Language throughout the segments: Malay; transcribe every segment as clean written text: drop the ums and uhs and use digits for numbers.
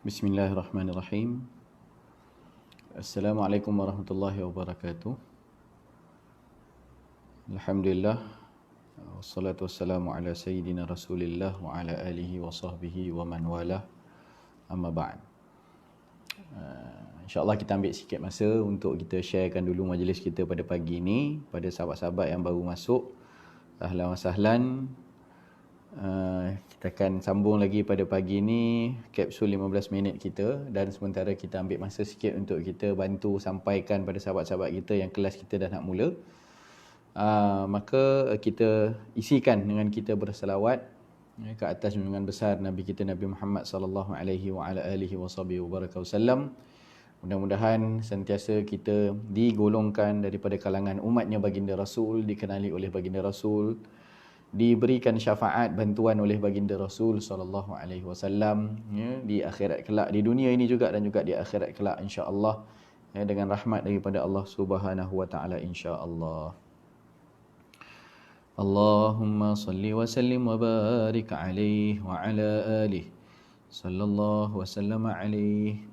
Bismillahirrahmanirrahim. Assalamualaikum warahmatullahi wabarakatuh. Alhamdulillah. Wassalatu wassalamu ala sayyidina Rasulillah wa ala alihi wa sahbihi wa man walah. Amma ba'd. InsyaAllah kita ambil sikit masa untuk kita sharekan dulu majlis kita pada pagi ini. Pada sahabat-sahabat yang baru masuk, ahlan wa sahlan. Kita akan sambung lagi pada pagi ini kapsul 15 minit kita, dan sementara kita ambil masa sikit untuk kita bantu sampaikan pada sahabat-sahabat kita yang kelas kita dah nak mula. Maka kita isikan dengan kita berselawat ke atas junjungan besar Nabi kita Nabi Muhammad sallallahu alaihi wa ala alihi wasallam. Mudah-mudahan sentiasa kita digolongkan daripada kalangan umatnya baginda Rasul, dikenali oleh baginda Rasul, diberikan syafaat bantuan oleh baginda Rasul sallallahu alaihi wasallam, ya, di akhirat kelak, di dunia ini juga dan juga di akhirat kelak insya-Allah, ya, dengan rahmat daripada Allah Subhanahu wa taala insya-Allah. Allahumma salli wa sallim wa barik alaihi wa ala alihi sallallahu wa sallama alaihi.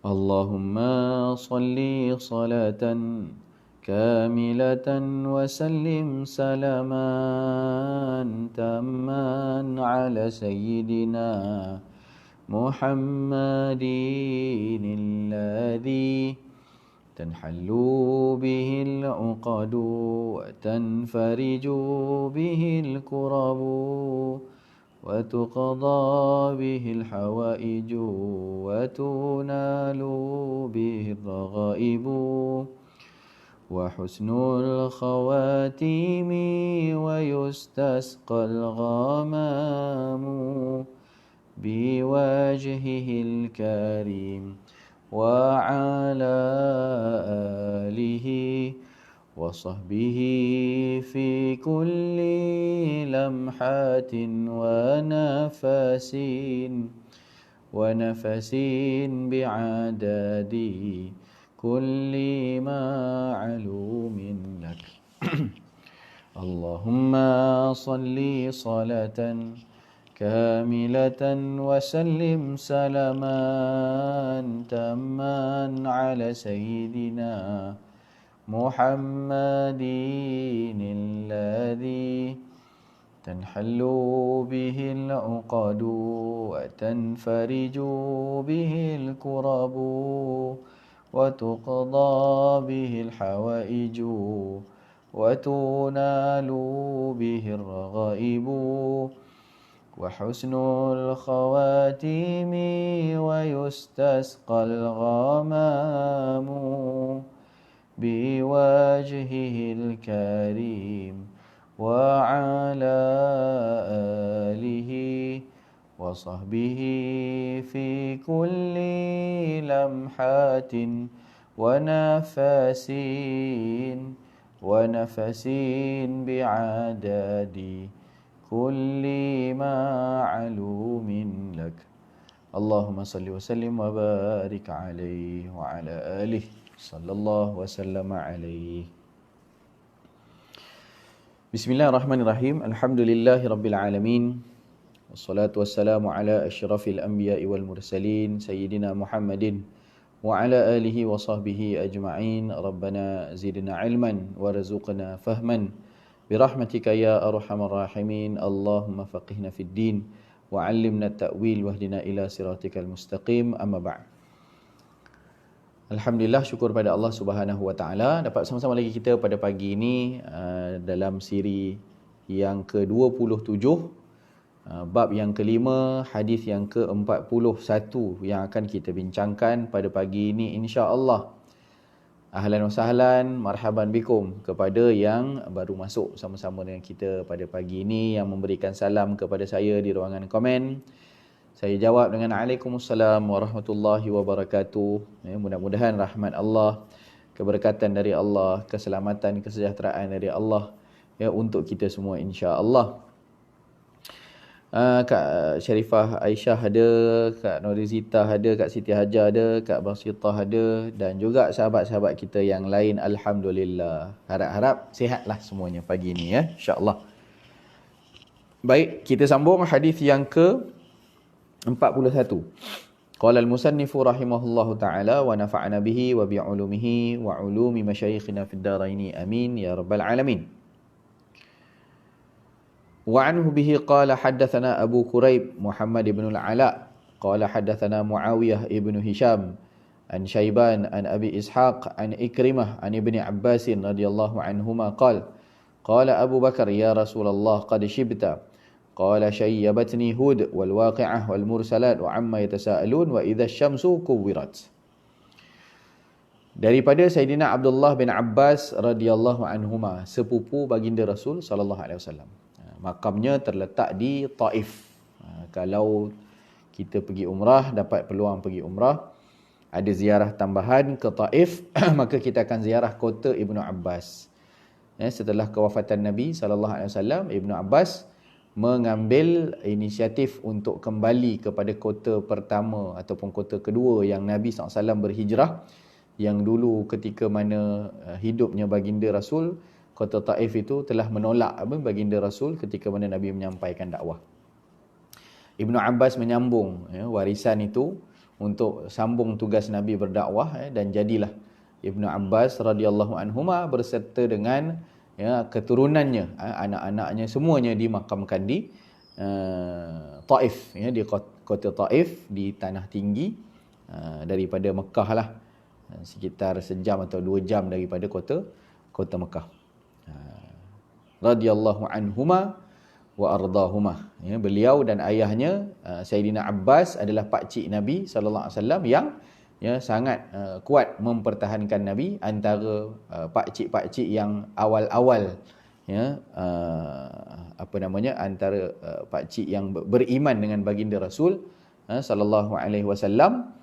Allahumma salli salatan كاملة وسلم سلاما تاما على سيدنا محمد الذي تنحل به العقد وتنفرج به الكرب وتقضى به الحوائج وتنال به الرغائب وحسن الخواتيم ويستسقى الغمام بوجهه الكريم وعلى آله وصحبه في كل لمحة ونفس بعدد كل معلوم لك. اللهم صل صلاة كاملة وسلم سلاما تاما على سيدنا محمد الذي تنحل به العقد وتنفرج به الكرب وتقضى به الحوائج وتنال به الرغائب وحسن الخواتيم ويستسقى الغمام بوجهه الكريم وعلى آله وصحبه في كل لمحة ونفس بعدد كل معلوم لك. اللهم صل وسلم وبارك عليه وعلى آله صلى الله وسلم عليه. Bismillahirrahmanirrahim. Alhamdulillahi rabbil alamin. Wassalatu wassalamu ala asyrafil anbiya'i wal mursalin sayyidina Muhammadin wa ala alihi wa sahbihi ajma'in. Rabbana zidna ilman warzuqna fahman birahmatika ya arhamar rahimin. Allahumma faqihna fid din wa 'allimna at-ta'wil wahdina ila siratikal mustaqim. Amma ba'd. Alhamdulillah, syukur pada Allah Subhanahu wa taala dapat sama-sama lagi kita pada pagi ini dalam siri yang ke-27, bab yang kelima, hadis yang ke-41 yang akan kita bincangkan pada pagi ini insya-Allah. Ahlan wa sahlan, marhaban bikum kepada yang baru masuk sama-sama dengan kita pada pagi ini, yang memberikan salam kepada saya di ruangan komen. Saya jawab dengan Waalaikumsalam warahmatullahi wabarakatuh. Ya, mudah-mudahan rahmat Allah, keberkatan dari Allah, keselamatan, kesejahteraan dari Allah, ya, untuk kita semua insya-Allah. Kak Syarifah Aisyah ada, Kak Norizita ada, Kak Siti Hajar ada, Kak Basitah ada, dan juga sahabat-sahabat kita yang lain. Alhamdulillah. Harap-harap sihatlah semuanya pagi ini, ya, insya-Allah. Baik, kita sambung hadis yang ke-41. Qala al-musannifu rahimahullahu ta'ala wa nafa'ana bihi wa bi'ulumihi wa ulumi masyayikhina fid dharaini amin ya rabbal alamin. Wa anhu bihi qala haddathana Abu Quraib Muhammad ibn al-Ala qala haddathana Muawiyah ibn Hisham an Syaiban an Abi Ishaq an Ikrimah an Ibni Abbas radhiyallahu anhuma qala qala Abu Bakar ya Rasulullah qad shibta qala shayyabatni Hud wal waqi'ah wal mursalat wa amma yatasaalun wa idza syamsu kuwirat. Daripada Sayyidina Abdullah bin Abbas radhiyallahu anhuma, sepupu baginda Rasul sallallahu alaihi wasallam. Makamnya terletak di Taif. Kalau kita pergi umrah, dapat peluang pergi umrah, ada ziarah tambahan ke Taif, maka kita akan ziarah kota Ibnu Abbas. Setelah kewafatan Nabi sallallahu alaihi wasallam, Ibnu Abbas mengambil inisiatif untuk kembali kepada kota pertama ataupun kota kedua yang Nabi SAW berhijrah, yang dulu ketika mana hidupnya baginda Rasul, kota Taif itu telah menolak baginda Rasul ketika mana Nabi menyampaikan dakwah. Ibnu Abbas menyambung warisan itu untuk sambung tugas Nabi berdakwah, dan jadilah Ibnu Abbas radhiyallahu anhuma berserta dengan keturunannya, anak-anaknya semuanya dimakamkan di Taif, di kota Taif, di tanah tinggi daripada Mekah lah, sekitar sejam atau 2 jam daripada kota Mekah. Radhiyallahu anhuma wa ardahuma. Beliau dan ayahnya Sayyidina Abbas adalah pakcik Nabi sallallahu alaihi wasallam yang sangat kuat mempertahankan Nabi antara pakcik-pakcik yang awal-awal, antara pakcik yang beriman dengan baginda Rasul sallallahu alaihi wasallam,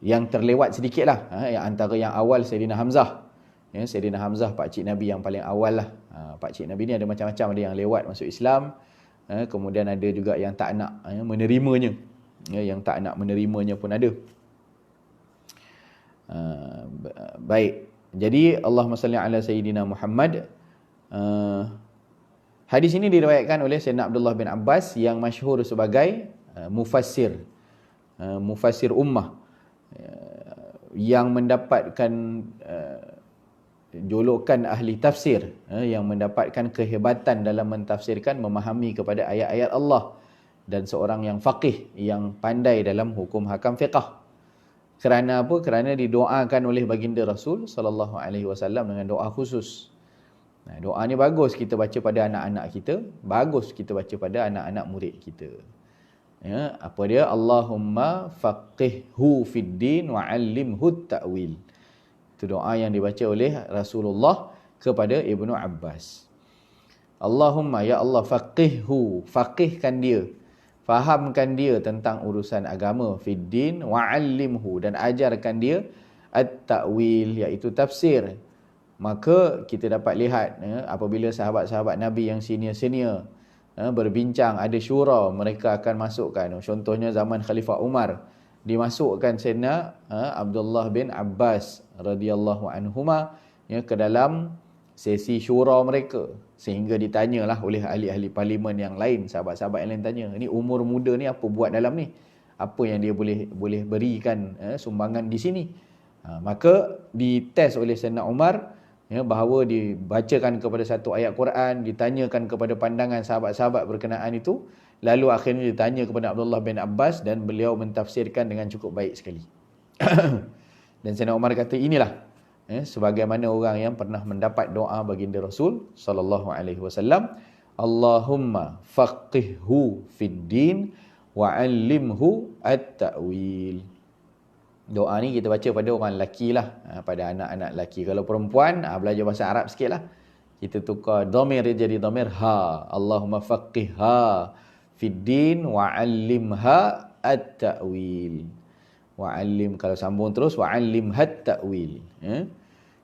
yang terlewat sedikitlah, antara yang awal Sayyidina Hamzah. Sayyidina Hamzah pakcik Nabi yang paling awal lah. Pakcik Nabi ni ada macam-macam, ada yang lewat masuk Islam, kemudian ada juga yang tak nak menerimanya. Yang tak nak menerimanya pun ada. Baik. Jadi Allahumma salli ala Sayyidina Muhammad. Hadis ini diriwayatkan oleh Sayyidina Abdullah bin Abbas yang masyhur sebagai mufassir ummah, yang mendapatkan julukan ahli tafsir, yang mendapatkan kehebatan dalam mentafsirkan, memahami kepada ayat-ayat Allah, dan seorang yang faqih, yang pandai dalam hukum hakam fiqh. Kerana apa? Kerana didoakan oleh baginda Rasul sallallahu alaihi wasallam dengan doa khusus. Doa ni bagus kita baca pada anak-anak kita, bagus kita baca pada anak-anak murid kita. Apa dia? Allahumma faqihhu fid din wa 'allimhu ta'wil. Itu doa yang dibaca oleh Rasulullah kepada Ibnu Abbas. Allahumma, ya Allah, faqihhu, faqihkan dia, fahamkan dia tentang urusan agama, fiddin wa 'allimhu, dan ajarkan dia at-ta'wil, iaitu tafsir. Maka kita dapat lihat apabila sahabat-sahabat Nabi yang senior-senior berbincang, ada syura, mereka akan masukkan, contohnya zaman Khalifah Umar, dimasukkan Sayyidina Abdullah bin Abbas radhiyallahu anhuma ke dalam sesi syura mereka, sehingga ditanyalah oleh ahli-ahli parlimen yang lain, sahabat-sahabat yang lain tanya, ni umur muda ni apa buat dalam ni, apa yang dia boleh berikan sumbangan di sini. Maka dites oleh Sayyidina Umar, bahawa dibacakan kepada satu ayat Quran, ditanyakan kepada pandangan sahabat-sahabat berkenaan itu, lalu akhirnya ditanya kepada Abdullah bin Abbas dan beliau mentafsirkan dengan cukup baik sekali. Dan Sayyidina Umar kata, inilah sebagaimana orang yang pernah mendapat doa baginda Rasul sallallahu alaihi wasallam, Allahumma faqihhu fid din wa 'allimhu at-ta'wil. Doa ni kita baca pada orang lelaki lah, pada anak-anak lelaki. Kalau perempuan, belajar bahasa Arab sikit lah. Kita tukar dhamir jadi dhamir ha. Allahumma faqihha fid din wa 'allimha at-ta'wil. Wa 'allim, kalau sambung terus, wa 'allimha at-ta'wil.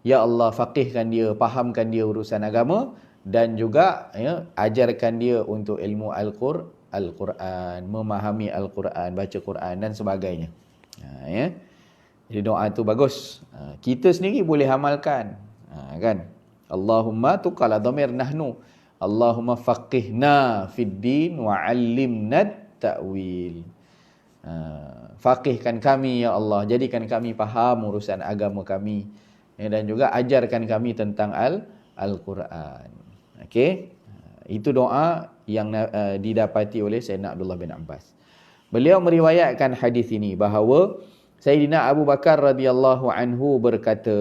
Ya Allah, faqihkan dia, fahamkan dia urusan agama, dan juga ajarkan dia untuk ilmu Al-Quran, memahami Al-Quran, baca Quran dan sebagainya. Jadi doa itu bagus. Kita sendiri boleh amalkan, kan? Allahumma tu qala dhamir nahnu. Allahumma faqihna fid din wa 'allimna ta'wil. Faqihkan kami ya Allah, jadikan kami faham urusan agama kami, dan juga ajarkan kami tentang Al-Quran. Okey. Itu doa yang didapati oleh Sayyidina Abdullah bin Abbas. Beliau meriwayatkan hadis ini bahawa Sayyidina Abu Bakar radhiyallahu anhu berkata,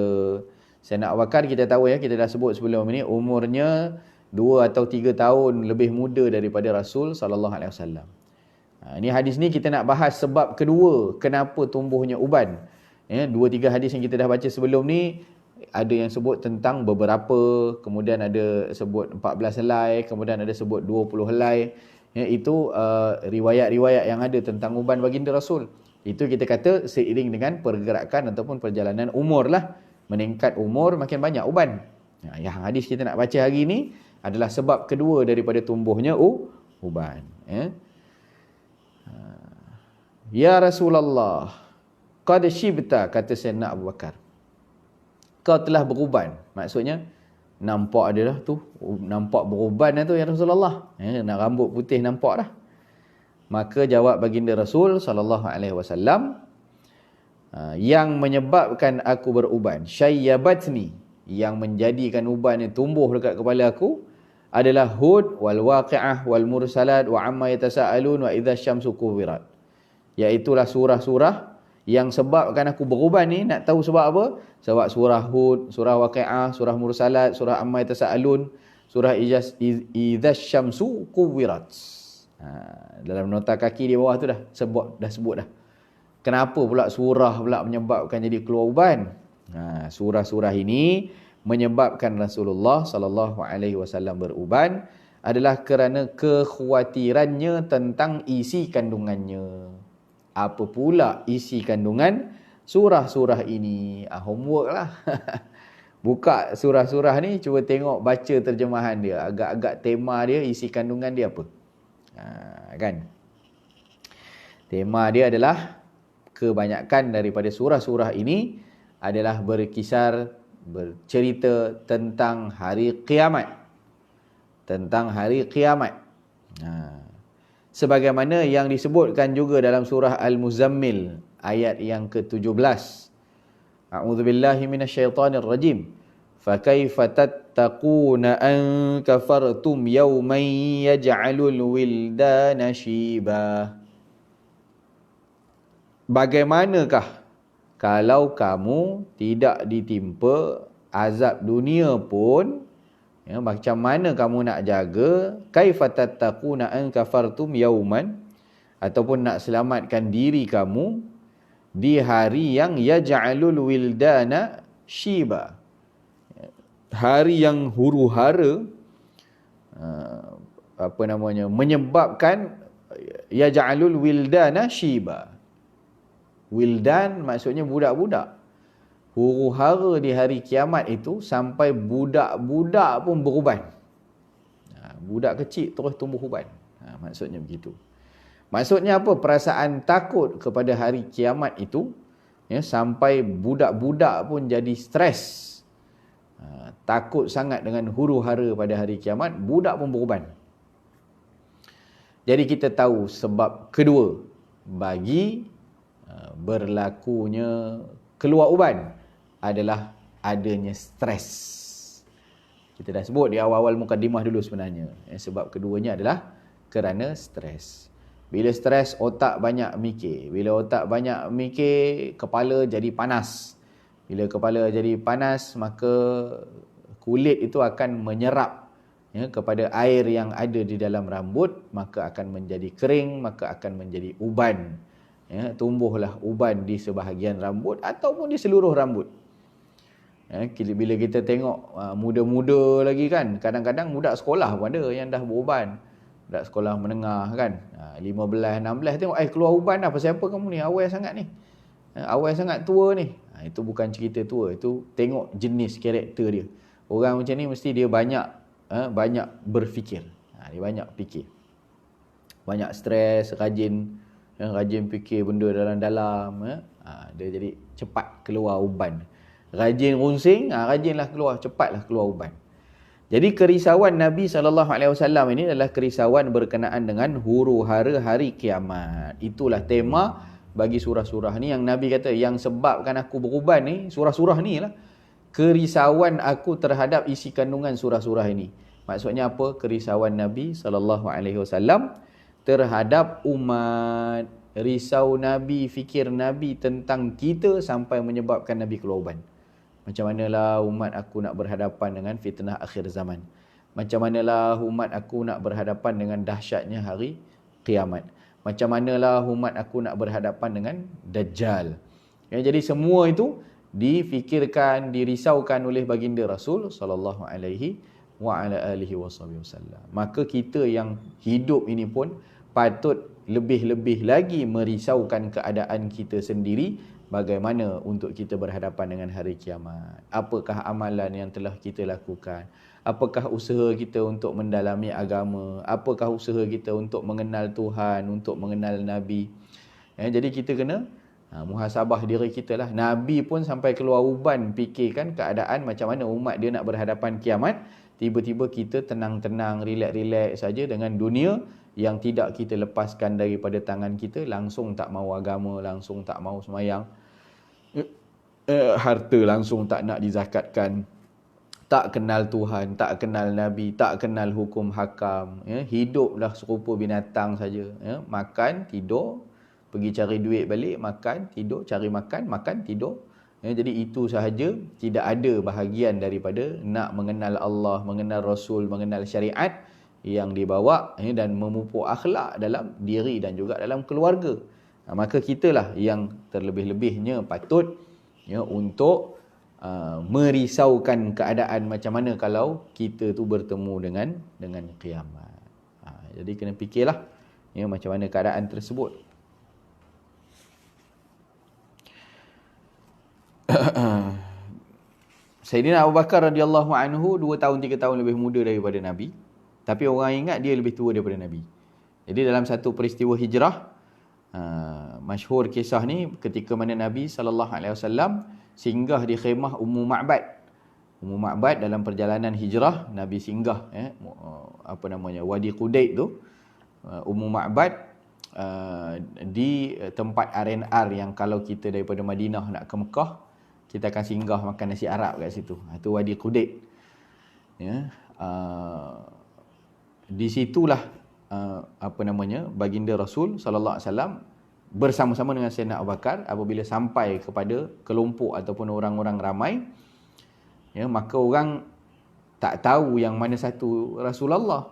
Sayyidina Abu Bakar kita tahu ya, kita dah sebut sebelum ini, umurnya 2 atau 3 tahun lebih muda daripada Rasul sallallahu alaihi wasallam. Ini hadis ni kita nak bahas sebab kedua kenapa tumbuhnya uban. 2-3 hadis yang kita dah baca sebelum ni ada yang sebut tentang beberapa, kemudian ada sebut 14 helai, kemudian ada sebut 20 helai. Itu riwayat-riwayat yang ada tentang uban baginda Rasul. Itu kita kata seiring dengan pergerakan ataupun perjalanan umur lah. Meningkat umur makin banyak uban. Yang hadis kita nak baca hari ni adalah sebab kedua daripada tumbuhnya uban. Ya Rasulullah, qad shibta, kata Sayyidina Abu Bakar, kau telah beruban. Maksudnya nampak dia dah tu, nampak beruban dah tu ya Rasulullah. Nak rambut putih nampak dah. Maka jawab baginda Rasul sallallahu alaihi wasallam, yang menyebabkan aku beruban, syayyabatni, yang menjadikan uban yang tumbuh dekat kepala aku adalah Hud wal Waqi'ah wal Mursalat wa amma yatasaalun wa idza syamsu kuwirat. Iaitulah surah-surah yang sebabkan aku beruban ni. Nak tahu sebab apa? Sebab surah Hud, surah Waqi'ah, surah Mursalat, surah amma yatasaalun, surah idza syamsu kuwirat. Dalam nota kaki di bawah tu dah sebut dah. Kenapa pula surah pula menyebabkan jadi keluar uban? Surah-surah ini menyebabkan Rasulullah sallallahu alaihi wasallam beruban adalah kerana kekhawatirannya tentang isi kandungannya. Apa pula isi kandungan surah-surah ini? Homework lah. Buka surah-surah ni, cuba tengok, baca terjemahan dia. Agak-agak tema dia, isi kandungan dia apa? Kan? Tema dia adalah, kebanyakan daripada surah-surah ini adalah bercerita tentang hari kiamat. Tentang hari kiamat. Sebagaimana yang disebutkan juga dalam surah Al-Muzammil ayat yang ke-17. A'udzubillahi minasyaitonirrajim. Fakaifa tattaquna an kafartum yawman yaj'alul wildana shiba. Bagaimanakah kalau kamu tidak ditimpa azab dunia pun, macam mana kamu nak jaga, kaifa tattaquna an kafartum yauman, ataupun nak selamatkan diri kamu di hari yang yaj'alul wildana shiba, hari yang huru-hara, menyebabkan yaj'alul wildana shiba. Wildan maksudnya budak-budak. Huru-hara di hari kiamat itu sampai budak-budak pun beruban. Budak kecil terus tumbuh uban. Maksudnya begitu. Maksudnya apa? Perasaan takut kepada hari kiamat itu, sampai budak-budak pun jadi stres. Takut sangat dengan huru-hara pada hari kiamat, budak pun beruban. Jadi kita tahu sebab kedua bagi berlakunya keluar uban adalah adanya stres. Kita dah sebut di awal-awal mukadimah dulu sebenarnya. Sebab keduanya adalah kerana stres. Bila stres, otak banyak mikir. Bila otak banyak mikir, kepala jadi panas. Bila kepala jadi panas, maka kulit itu akan menyerap kepada air yang ada di dalam rambut, maka akan menjadi kering, maka akan menjadi uban. Tumbuhlah uban di sebahagian rambut ataupun di seluruh rambut. Bila kita tengok muda-muda lagi kan, kadang-kadang budak sekolah pun ada yang dah beruban. Budak sekolah menengah kan, 15, 16 tengok, keluar uban dah. Pasal apa kamu ni? Awal sangat ni. Awal sangat tua ni. Itu bukan cerita tua, itu tengok jenis karakter dia. Orang macam ni mesti dia banyak berfikir. Dia banyak fikir. Banyak stres, rajin fikir benda dalam-dalam. Dia jadi cepat keluar uban. Rajin runsing, rajinlah keluar, cepatlah keluar uban. Jadi kerisauan Nabi SAW ini adalah kerisauan berkenaan dengan huru-hara hari kiamat. Itulah tema bagi surah-surah ni yang Nabi kata, yang sebabkan aku beruban ni, surah-surah ni lah. Kerisauan aku terhadap isi kandungan surah-surah ini. Maksudnya apa? Kerisauan Nabi SAW terhadap umat. Risau Nabi, fikir Nabi tentang kita sampai menyebabkan Nabi keluar uban. Macam manalah umat aku nak berhadapan dengan fitnah akhir zaman. Macam manalah umat aku nak berhadapan dengan dahsyatnya hari kiamat. Macam manalah umat aku nak berhadapan dengan Dajjal. Ya, jadi semua itu difikirkan, dirisaukan oleh baginda Rasul sallallahu alaihi wa ala alihi wasallam. Maka kita yang hidup ini pun patut lebih-lebih lagi merisaukan keadaan kita sendiri, bagaimana untuk kita berhadapan dengan hari kiamat. Apakah amalan yang telah kita lakukan? Apakah usaha kita untuk mendalami agama? Apakah usaha kita untuk mengenal Tuhan, untuk mengenal Nabi? Jadi kita kena muhasabah diri kita lah. Nabi pun sampai keluar uban fikirkan keadaan macam mana umat dia nak berhadapan kiamat. Tiba-tiba kita tenang-tenang, relax-relax saja dengan dunia yang tidak kita lepaskan daripada tangan kita. Langsung tak mau agama, langsung tak mau semayang, harta langsung tak nak dizakatkan, tak kenal Tuhan, tak kenal Nabi, tak kenal hukum hakam, hiduplah serupa binatang saja, makan, tidur, pergi cari duit balik, makan, tidur, cari makan, makan, tidur. Jadi itu sahaja, tidak ada bahagian daripada nak mengenal Allah, mengenal Rasul, mengenal syariat yang dibawa dan memupuk akhlak dalam diri dan juga dalam keluarga. Maka kitalah yang terlebih-lebihnya patut untuk merisaukan keadaan macam mana kalau kita tu bertemu dengan kiamat. Jadi kena fikirlah macam mana keadaan tersebut. Sayyidina Abu Bakar radhiyallahu anhu 2 tahun 3 tahun lebih muda daripada Nabi, tapi orang ingat dia lebih tua daripada Nabi. Jadi dalam satu peristiwa hijrah, masyhur kisah ni ketika mana Nabi SAW singgah di khemah Ummu Ma'bad. Ummu Ma'bad dalam perjalanan hijrah, Nabi singgah Wadi Qudaid tu, Ummu Ma'bad di tempat R&R yang kalau kita daripada Madinah nak ke Mekah, kita akan singgah makan nasi Arab kat situ. Itu Wadi Qudaid. Di situlah baginda Rasul sallallahu alaihi wasallam bersama-sama dengan Sayyidina Abu Bakar apabila sampai kepada kelompok ataupun orang-orang ramai, maka orang tak tahu yang mana satu Rasulullah.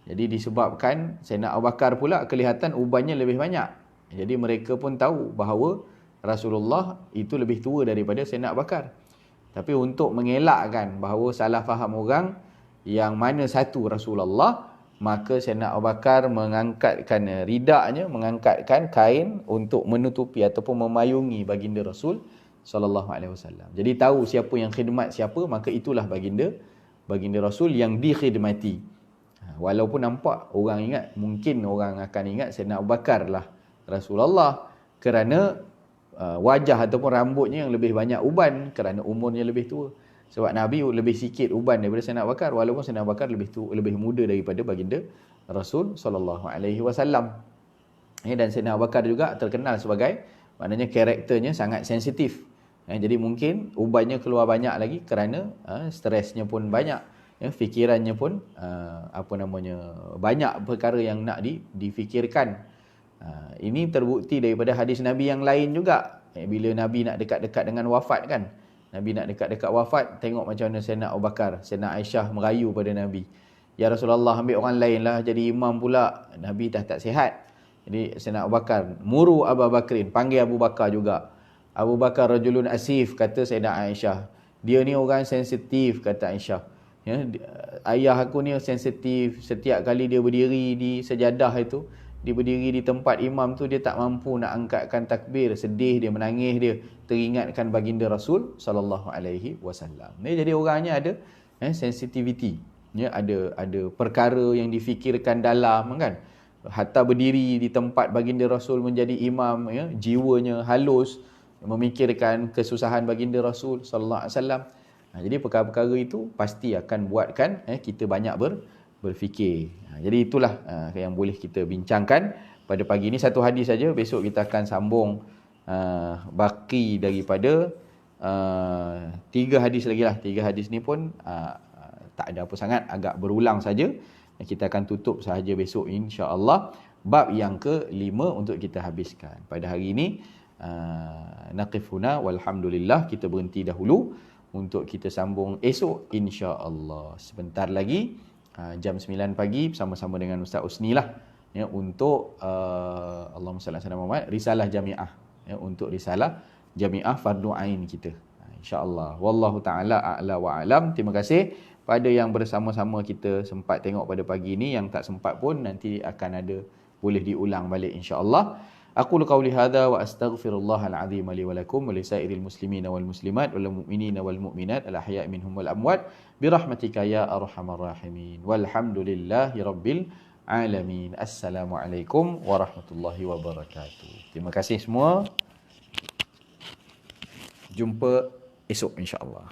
Jadi disebabkan Sayyidina Abu Bakar pula kelihatan ubannya lebih banyak. Jadi mereka pun tahu bahawa Rasulullah itu lebih tua daripada Sayyidina Abu Bakar. Tapi untuk mengelakkan bahawa salah faham orang yang mana satu Rasulullah, maka Sayyidina Abu Bakar mengangkatkan ridaknya, mengangkatkan kain untuk menutupi ataupun memayungi baginda Rasul sallallahu alaihi wasallam. Jadi tahu siapa yang khidmat siapa, maka itulah baginda Rasul yang dikhidmati. Walaupun nampak orang ingat, mungkin orang akan ingat Sayyidina Abu Bakar lah Rasulullah kerana wajah ataupun rambutnya yang lebih banyak uban, kerana umurnya lebih tua. Sebab Nabi lebih sikit uban daripada Sayyidina Abu Bakar, walaupun Sayyidina Abu Bakar lebih muda daripada baginda Rasul sallallahu alaihi wasallam. Dan Sayyidina Abu Bakar juga terkenal sebagai, maknanya karakternya sangat sensitif. Jadi mungkin ubannya keluar banyak lagi kerana stresnya pun banyak, fikirannya pun banyak perkara yang nak difikirkan. Ini terbukti daripada hadis Nabi yang lain juga. Bila Nabi nak dekat-dekat dengan wafat kan, Nabi nak dekat-dekat wafat, tengok macam mana Sayyidina Abu Bakar, Sayyidina Aisyah merayu pada Nabi, "Ya Rasulullah, ambil orang lain lah jadi imam pula." Nabi tak sihat. Jadi Sayyidina Abu Bakar, "Muru Abu Bakrin," panggil Abu Bakar juga. Abu Bakar rajulun asif, kata Sayyidina Aisyah. Dia ni orang sensitif, kata Aisyah. Ayah aku ni sensitif, setiap kali dia berdiri di sejadah itu, dia berdiri di tempat imam tu, dia tak mampu nak angkatkan takbir, sedih dia, menangis dia, teringatkan baginda Rasul sallallahu alaihi wasallam. Ni jadi orangnya ada sensitivity, ada perkara yang difikirkan dalam kan. Hatta berdiri di tempat baginda Rasul menjadi imam, jiwanya halus, memikirkan kesusahan baginda Rasul sallallahu alaihi wasallam. Jadi perkara-perkara itu pasti akan buatkan kita banyak berfikir. Jadi itulah yang boleh kita bincangkan pada pagi ini. Satu hadis saja, besok kita akan sambung baki daripada 3 hadis lagi lah. 3 hadis ni pun tak ada apa sangat, agak berulang saja. Kita akan tutup sahaja besok insya-Allah bab yang ke-5 untuk kita habiskan. Pada hari ini naqifuna walhamdulillah, kita berhenti dahulu untuk kita sambung esok insya-Allah. Sebentar lagi jam 9 pagi bersama-sama dengan Ustaz Usni lah untuk Allahumma salli ala Muhammad risalah jamiah, untuk risalah jamiah fardu ain kita insya-Allah. Wallahu taala a'la wa alam. Terima kasih pada yang bersama-sama kita sempat tengok pada pagi ini. Yang tak sempat pun nanti akan ada, boleh diulang balik insya-Allah. Aqulu qawli hadza wa astaghfirullahal azim li wa lakum wa lisairil muslimina wal muslimat wal mu'minina wal mu'minat al ahya'i minhum wal amwat bi rahmatika ya arhamar rahimin. Walhamdulillahi rabbil alamin. Assalamualaikum warahmatullahi wabarakatuh. Terima kasih semua. Jumpa esok insya-Allah.